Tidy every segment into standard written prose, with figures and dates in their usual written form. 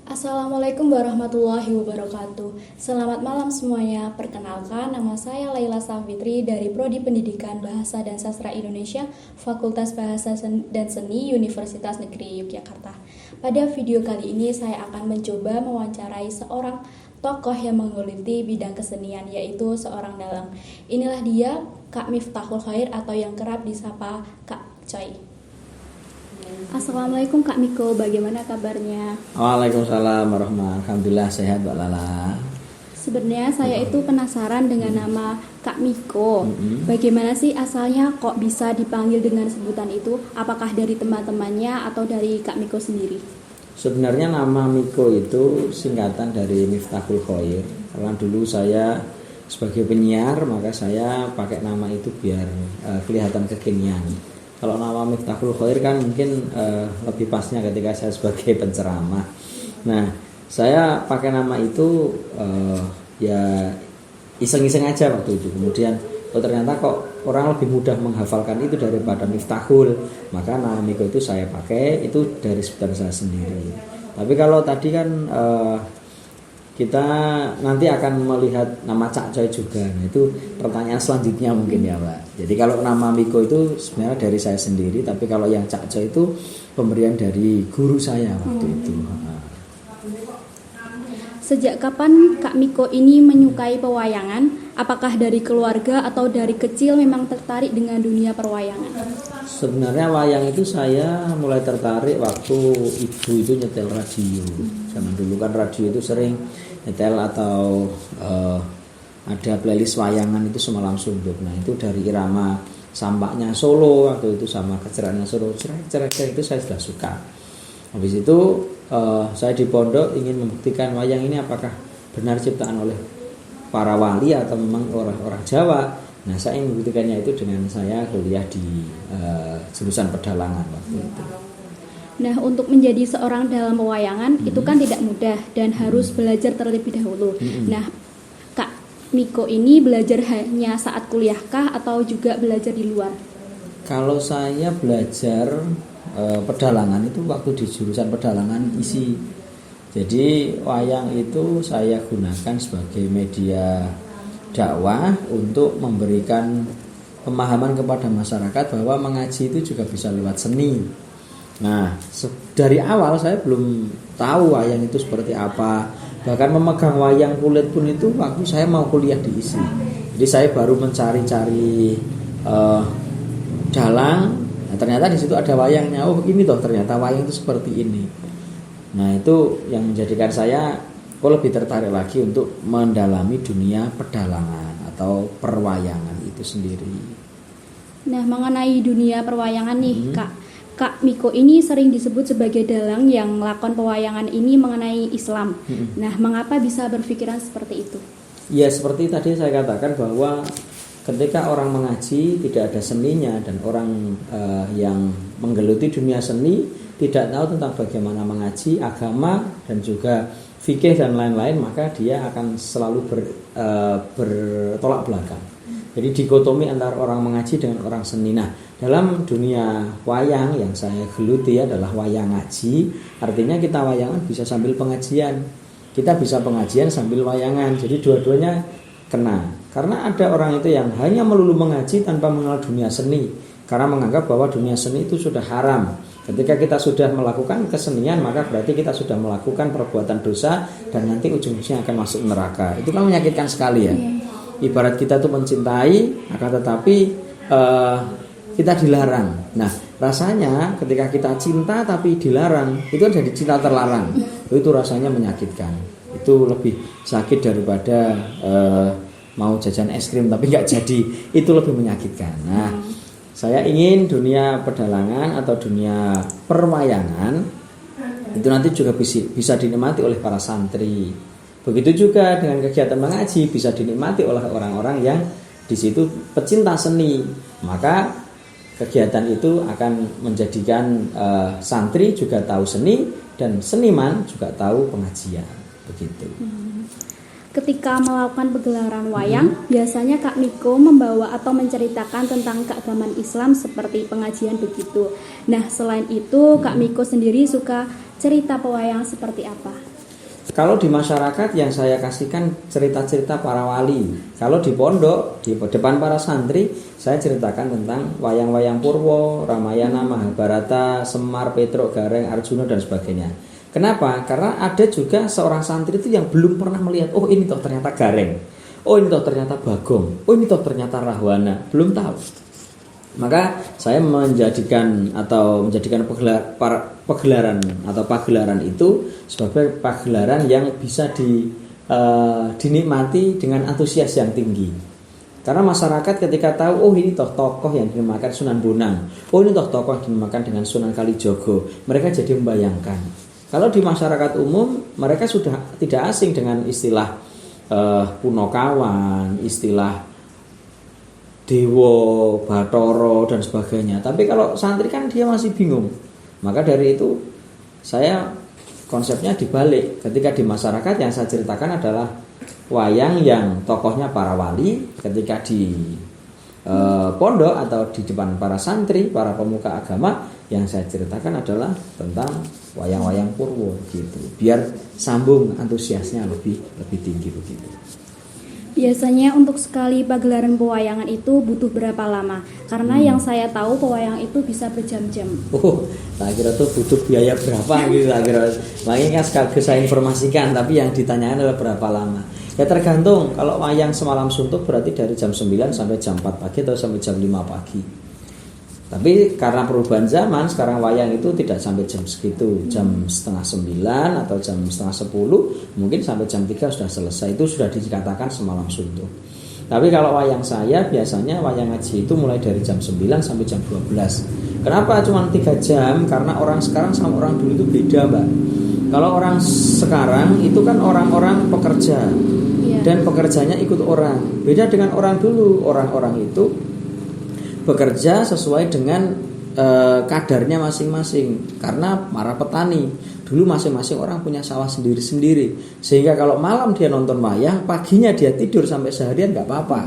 Assalamualaikum warahmatullahi wabarakatuh. Selamat malam semuanya. Perkenalkan, nama saya Laila Safitri dari Prodi Pendidikan Bahasa dan Sastra Indonesia, Fakultas Bahasa dan Seni Universitas Negeri Yogyakarta. Pada video kali ini saya akan mencoba mewawancarai seorang tokoh yang menggeluti bidang kesenian, yaitu seorang dalang. Inilah dia, Kak Miftahul Khair atau yang kerap disapa Kak Coy. Assalamualaikum Kak Miko, bagaimana kabarnya? Waalaikumsalam warahmatullahi wabarakatuh. Alhamdulillah sehat Mbak Lala. Sebenarnya saya itu penasaran dengan nama Kak Miko. Bagaimana sih asalnya kok bisa dipanggil dengan sebutan itu? Apakah dari teman-temannya atau dari Kak Miko sendiri? Sebenarnya nama Miko itu singkatan dari Miftahul Khair. Karena dulu saya sebagai penyiar, maka saya pakai nama itu biar kelihatan kekinian. Kalau nama Miftahul Khair kan mungkin lebih pasnya ketika saya sebagai penceramah. Nah, saya pakai nama itu ya iseng-iseng aja waktu itu. Kemudian ternyata kok orang lebih mudah menghafalkan itu daripada Miftahul. Maka nama Miko itu saya pakai itu dari sebutan saya sendiri. Tapi kalau tadi kan kita nanti akan melihat nama Cak Coy juga. Nah, itu pertanyaan selanjutnya mungkin ya Mbak. Jadi kalau nama Miko itu sebenarnya dari saya sendiri, tapi kalau yang Cak Coy itu pemberian dari guru saya waktu itu. Sejak kapan Kak Miko ini menyukai pewayangan? Apakah dari keluarga atau dari kecil memang tertarik dengan dunia perwayangan? Sebenarnya wayang itu saya mulai tertarik waktu ibu itu nyetel radio. Zaman dulu kan radio itu sering nyetel atau ada playlist wayangan itu semalam suntuk. Nah itu dari irama Sampaknya Solo waktu itu sama Kecerahannya Solo, cerek-cerek itu saya sudah suka. Habis itu saya di pondok ingin membuktikan wayang ini apakah benar ciptaan oleh para wali atau memang orang-orang Jawa. Nah saya ingin membuktikannya itu dengan saya kuliah di jurusan pedalangan waktu itu. Nah, untuk menjadi seorang dalam pewayangan itu kan tidak mudah dan harus belajar terlebih dahulu. Nah, Kak Miko ini belajar hanya saat kuliahkah atau juga belajar di luar? Kalau saya belajar pedalangan itu waktu di jurusan pedalangan isi. Jadi wayang itu saya gunakan sebagai media dakwah untuk memberikan pemahaman kepada masyarakat bahwa mengaji itu juga bisa lewat seni. Nah, dari awal saya belum tahu wayang itu seperti apa. Bahkan memegang wayang kulit pun itu waktu saya mau kuliah di ISI. Jadi saya baru mencari-cari dalang. Nah, ternyata di situ ada wayangnya. Oh, ini toh ternyata wayang itu seperti ini. Nah, itu yang menjadikan saya lebih tertarik lagi untuk mendalami dunia pedalangan atau perwayangan itu sendiri. Nah, mengenai dunia perwayangan nih, Kak Miko ini sering disebut sebagai dalang yang melakukan pewayangan ini mengenai Islam. Nah, mengapa bisa berpikiran seperti itu? Ya, seperti tadi saya katakan bahwa ketika orang mengaji tidak ada seninya dan orang yang menggeluti dunia seni tidak tahu tentang bagaimana mengaji agama dan juga fikih dan lain-lain, maka dia akan selalu bertolak belakang. Jadi dikotomi antara orang mengaji dengan orang seni. Nah, dalam dunia wayang yang saya geluti adalah wayang ngaji. Artinya kita wayangan bisa sambil pengajian. Kita bisa pengajian sambil wayangan. Jadi dua-duanya kena. Karena ada orang itu yang hanya melulu mengaji tanpa mengenal dunia seni. Karena menganggap bahwa dunia seni itu sudah haram. Ketika kita sudah melakukan kesenian, maka berarti kita sudah melakukan perbuatan dosa dan nanti ujung-ujungnya akan masuk neraka. Itu kan menyakitkan sekali ya. Ibarat kita tuh mencintai, akan tetapi kita dilarang. Nah, rasanya ketika kita cinta tapi dilarang, itu jadi cinta terlarang. Itu rasanya menyakitkan. Itu lebih sakit daripada mau jajan es krim tapi nggak jadi. Itu lebih menyakitkan. Nah, saya ingin dunia pedalangan atau dunia perwayangan itu nanti juga bisa dinikmati oleh para santri. Begitu juga dengan kegiatan mengaji bisa dinikmati oleh orang-orang yang di situ pecinta seni. Maka kegiatan itu akan menjadikan santri juga tahu seni dan seniman juga tahu pengajian. Begitu. ketika melakukan pegelaran wayang, biasanya Kak Miko membawa atau menceritakan tentang keagamaan Islam seperti pengajian begitu. Nah, selain itu Kak Miko sendiri suka cerita pewayangan seperti apa? Kalau di masyarakat yang saya kasihkan cerita-cerita para wali. Kalau di pondok, di depan para santri, saya ceritakan tentang wayang-wayang Purwo, Ramayana, Mahabharata, Semar, Petruk, Gareng, Arjuna dan sebagainya. Kenapa? Karena ada juga seorang santri itu yang belum pernah melihat, oh ini toh ternyata Gareng, oh ini toh ternyata Bagong, oh ini toh ternyata Rahwana, belum tahu. Maka saya menjadikan pagelaran itu sebagai pagelaran yang bisa dinikmati dengan antusias yang tinggi. Karena masyarakat ketika tahu, oh ini toh tokoh yang dinamakan Sunan Bonang, oh ini toh tokoh yang dinamakan dengan Sunan Kalijogo, mereka jadi membayangkan. Kalau di masyarakat umum mereka sudah tidak asing dengan istilah Punokawan, istilah Dewo, Batoro dan sebagainya. Tapi kalau santri kan dia masih bingung. Maka dari itu saya konsepnya dibalik. Ketika di masyarakat yang saya ceritakan adalah wayang yang tokohnya para wali. Ketika di pondok atau di depan para santri, para pemuka agama, yang saya ceritakan adalah tentang wayang-wayang Purwo gitu. Biar sambung antusiasnya lebih tinggi begitu. Biasanya untuk sekali pagelaran pewayangan itu butuh berapa lama? Karena yang saya tahu pewayangan itu bisa berjam-jam. Oh, tak kira tuh butuh biaya berapa gitu, tak kira. Makanya sekaligus saya informasikan, tapi yang ditanyakan adalah berapa lama. Ya tergantung, kalau wayang semalam suntuk berarti dari jam 9 sampai jam 4 pagi atau sampai jam 5 pagi. Tapi karena perubahan zaman, sekarang wayang itu tidak sampai jam segitu, jam setengah 9 atau jam setengah 10, mungkin sampai jam 3 sudah selesai. Itu sudah dikatakan semalam suntuk. Tapi kalau wayang saya biasanya wayang ngaji itu mulai dari jam 9 sampai jam 12. Kenapa cuma 3 jam? Karena orang sekarang sama orang dulu itu beda, Mbak. Kalau orang sekarang itu kan orang-orang pekerja, dan pekerjanya ikut orang. Beda dengan orang dulu. Orang-orang itu bekerja sesuai dengan kadarnya masing-masing. Karena para petani dulu masing-masing orang punya sawah sendiri-sendiri. Sehingga kalau malam dia nonton wayang, paginya dia tidur sampai seharian nggak apa-apa.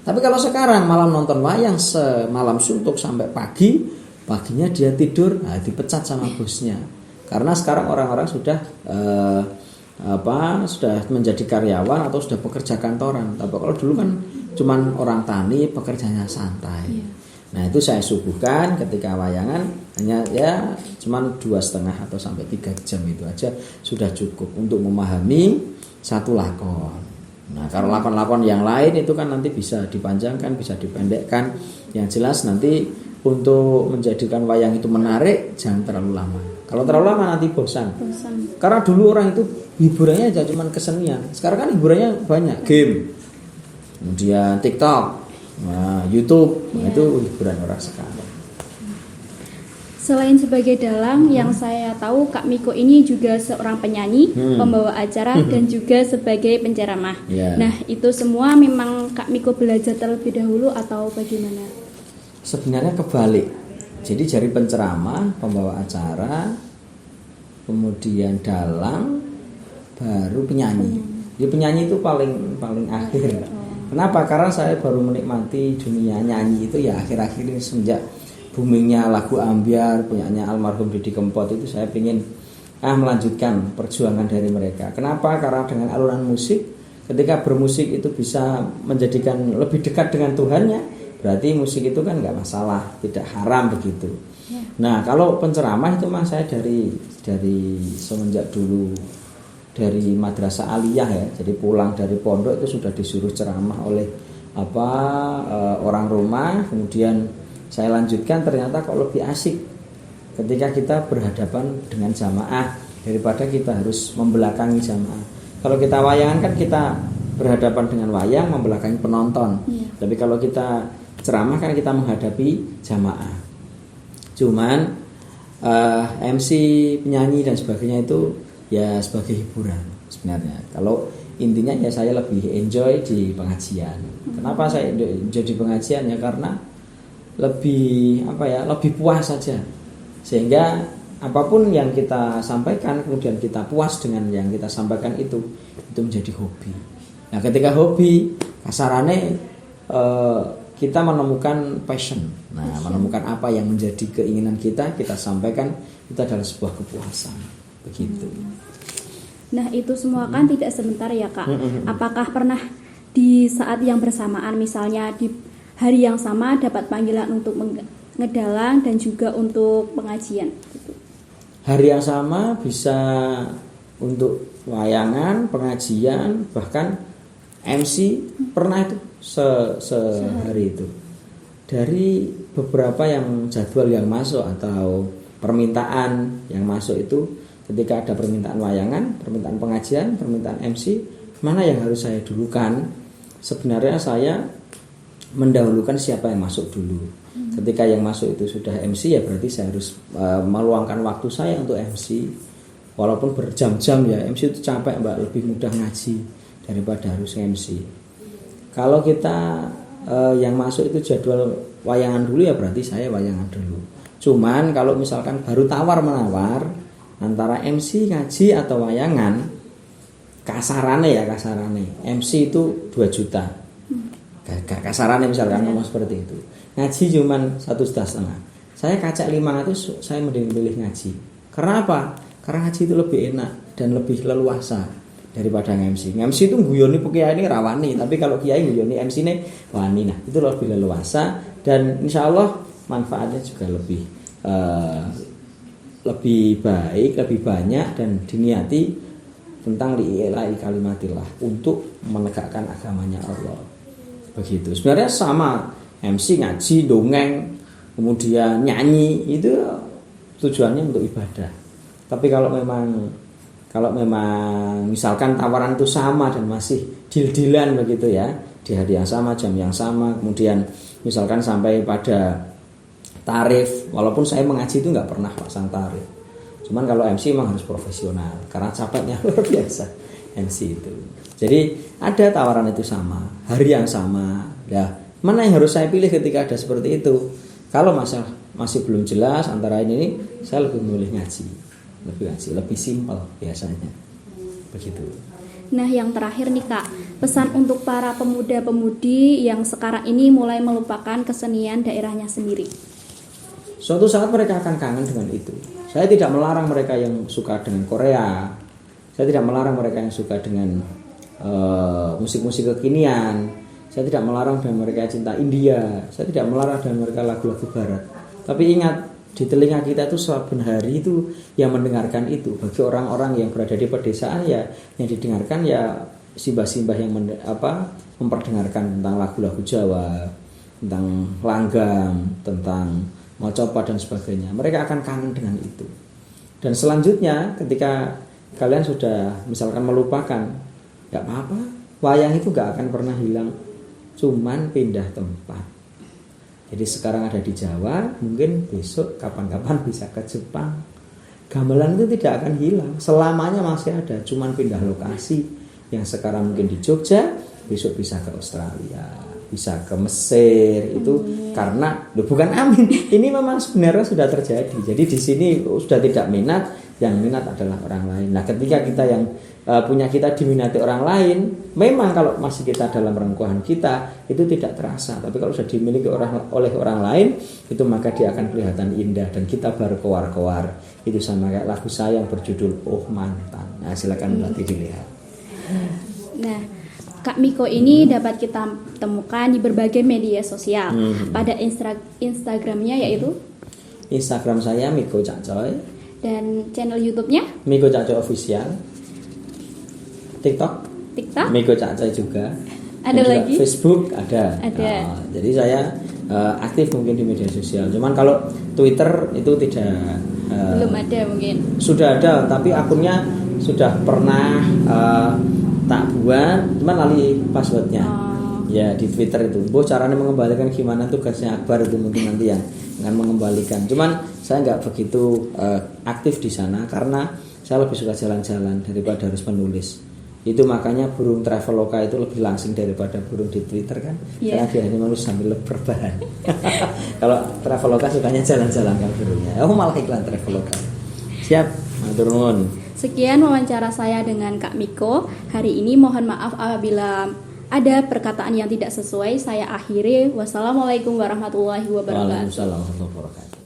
Tapi kalau sekarang malam nonton wayang semalam suntuk sampai pagi, paginya dia tidur, dipecat sama bosnya. Karena sekarang orang-orang sudah sudah menjadi karyawan atau sudah pekerja kantoran. Tapi kalau dulu kan cuman orang tani, pekerjanya santai. Nah itu saya suguhkan ketika wayangan hanya ya cuman 2,5 atau sampai 3 jam itu aja sudah cukup untuk memahami satu lakon. Nah kalau lakon-lakon yang lain itu kan nanti bisa dipanjangkan, bisa dipendekkan. Yang jelas nanti untuk menjadikan wayang itu menarik jangan terlalu lama. Kalau terlalu lama nanti bosan. Karena dulu orang itu hiburannya aja cuman kesenian. Sekarang kan hiburannya banyak, game, kemudian TikTok, YouTube, itu hiburan orang sekarang. Selain sebagai dalang, yang saya tahu Kak Miko ini juga seorang penyanyi, pembawa acara, dan juga sebagai penceramah. Nah, itu semua memang Kak Miko belajar terlebih dahulu atau bagaimana? Sebenarnya kebalik. Jadi dari penceramah, pembawa acara, kemudian dalang, baru penyanyi. Jadi penyanyi itu paling akhir. Kenapa? Karena saya baru menikmati dunia nyanyi itu ya akhir-akhir ini sejak boomingnya lagu Ambyar punyanya almarhum Didi Kempot itu saya ingin melanjutkan perjuangan dari mereka. Kenapa? Karena dengan alunan musik, ketika bermusik itu bisa menjadikan lebih dekat dengan Tuhannya, berarti musik itu kan nggak masalah, tidak haram begitu. Nah kalau penceramah itu mas saya dari semenjak dulu dari madrasah aliyah ya, jadi pulang dari pondok itu sudah disuruh ceramah oleh orang rumah. Kemudian saya lanjutkan, ternyata kok lebih asik ketika kita berhadapan dengan jamaah daripada kita harus membelakangi jamaah. Kalau kita wayangan kan kita berhadapan dengan wayang, membelakangi penonton. Tapi kalau kita ceramah kan kita menghadapi jamaah. Cuman MC, penyanyi dan sebagainya itu ya sebagai hiburan sebenarnya. Kalau intinya ya saya lebih enjoy di pengajian. Kenapa saya enjoy di pengajian? Ya karena lebih lebih puas saja. Sehingga apapun yang kita sampaikan kemudian kita puas dengan yang kita sampaikan itu menjadi hobi. Nah ketika hobi kasarannya kita menemukan passion. Nah menemukan apa yang menjadi keinginan kita sampaikan, itu adalah sebuah kepuasan. Begitu. Nah itu semua kan tidak sebentar ya Kak. Apakah pernah di saat yang bersamaan, misalnya di hari yang sama dapat panggilan untuk ngedalang dan juga untuk pengajian gitu? Hari yang sama bisa untuk wayangan, pengajian, bahkan MC pernah itu sehari itu. Dari beberapa yang jadwal yang masuk atau permintaan yang masuk itu, ketika ada permintaan wayangan, permintaan pengajian, permintaan MC, mana yang harus saya dulukan? Sebenarnya saya mendahulukan siapa yang masuk dulu. Ketika yang masuk itu sudah MC, ya berarti saya harus meluangkan waktu saya untuk MC. Walaupun berjam-jam ya, MC itu capek Mbak, lebih mudah ngaji daripada harus MC. Kalau kita yang masuk itu jadwal wayangan dulu, ya berarti saya wayangan dulu. Cuman kalau misalkan baru tawar-menawar antara MC, ngaji atau wayangan, kasarannya MC itu 2 juta. Kasarannya misalkan ngomong seperti itu. Ngaji cuman 1,5 juta. Saya kacak 500, saya mending pilih ngaji. Karena apa? Karena ngaji itu lebih enak dan lebih leluasa daripada MC. MC itu guyoni kiai ini rawani, tapi kalau kiai guyoni MC ini wani. Nah, itu lebih leluasa dan insya Allah manfaatnya juga lebih baik, lebih banyak dan diniati tentang li'ila'i kalimatillah, untuk menegakkan agamanya Allah. Begitu. Sebenarnya sama. MC, ngaji, dongeng, kemudian nyanyi, itu tujuannya untuk ibadah. Tapi kalau memang misalkan tawaran itu sama dan masih deal-dealan begitu ya, di hari yang sama, jam yang sama, kemudian misalkan sampai pada tarif, walaupun saya mengaji itu nggak pernah pasang tarif. Cuman kalau MC memang harus profesional karena capeknya luar biasa MC itu. Jadi ada tawaran itu sama, hari yang sama. Ya, mana yang harus saya pilih ketika ada seperti itu? Kalau masih belum jelas antara ini, saya lebih memilih ngaji, lebih simpel biasanya. Begitu. Nah, yang terakhir nih Kak, pesan untuk para pemuda-pemudi yang sekarang ini mulai melupakan kesenian daerahnya sendiri. Suatu saat mereka akan kangen dengan itu. Saya tidak melarang mereka yang suka dengan Korea. Saya tidak melarang mereka yang suka dengan musik-musik kekinian. Saya tidak melarang dan mereka cinta India. Saya tidak melarang dan mereka lagu-lagu barat. Tapi ingat, di telinga kita itu saben hari itu yang mendengarkan itu. Bagi orang-orang yang berada di pedesaan ya, yang didengarkan ya simbah-simbah yang memperdengarkan tentang lagu-lagu Jawa, tentang langgam, tentang mocopat dan sebagainya. Mereka akan kangen dengan itu. Dan selanjutnya ketika kalian sudah misalkan melupakan, gak apa-apa, wayang itu gak akan pernah hilang, cuman pindah tempat. Jadi sekarang ada di Jawa, mungkin besok kapan-kapan bisa ke Jepang. Gamelan itu tidak akan hilang, selamanya masih ada, cuman pindah lokasi. Yang sekarang mungkin di Jogja, besok bisa ke Australia, bisa ke Mesir. Itu karena bukan amin, ini memang sebenarnya sudah terjadi. Jadi di sini sudah tidak minat, yang minat adalah orang lain. Nah, ketika kita yang punya kita diminati orang lain, memang kalau masih kita dalam rengkuhan kita itu tidak terasa. Tapi kalau sudah dimiliki oleh orang lain, itu maka dia akan kelihatan indah dan kita berkoar-koar. Itu sama kayak lagu saya yang berjudul Oh Mantan. Nah, silakan nanti dilihat. Nah, Kak Miko ini dapat kita temukan di berbagai media sosial. Pada Instagramnya yaitu Instagram saya Miko Cakcoy, dan channel YouTube-nya Miko Cakcoy Official. TikTok Miko Cakcoy juga. Ada lagi? Facebook ada. Jadi saya aktif mungkin di media sosial. Cuman kalau Twitter itu tidak belum ada mungkin. Sudah ada, tapi akunnya sudah pernah tak buat, cuman lali passwordnya. Ya di Twitter itu. Caranya mengembalikan gimana, tugasnya Akbar itu mungkin nanti yang akan mengembalikan. Cuman saya nggak begitu aktif di sana karena saya lebih suka jalan-jalan daripada harus menulis. Itu makanya burung Traveloka itu lebih langsing daripada burung di Twitter kan, karena dia hanya menulis sambil berbahan. Kalau Traveloka sukanya jalan-jalan kan burungnya. Malah iklan Traveloka. Siap, matur nuwun. Sekian wawancara saya dengan Kak Miko. Hari ini mohon maaf apabila ada perkataan yang tidak sesuai. Saya akhiri. Wassalamualaikum warahmatullahi wabarakatuh. Waalaikumsalam warahmatullahi wabarakatuh.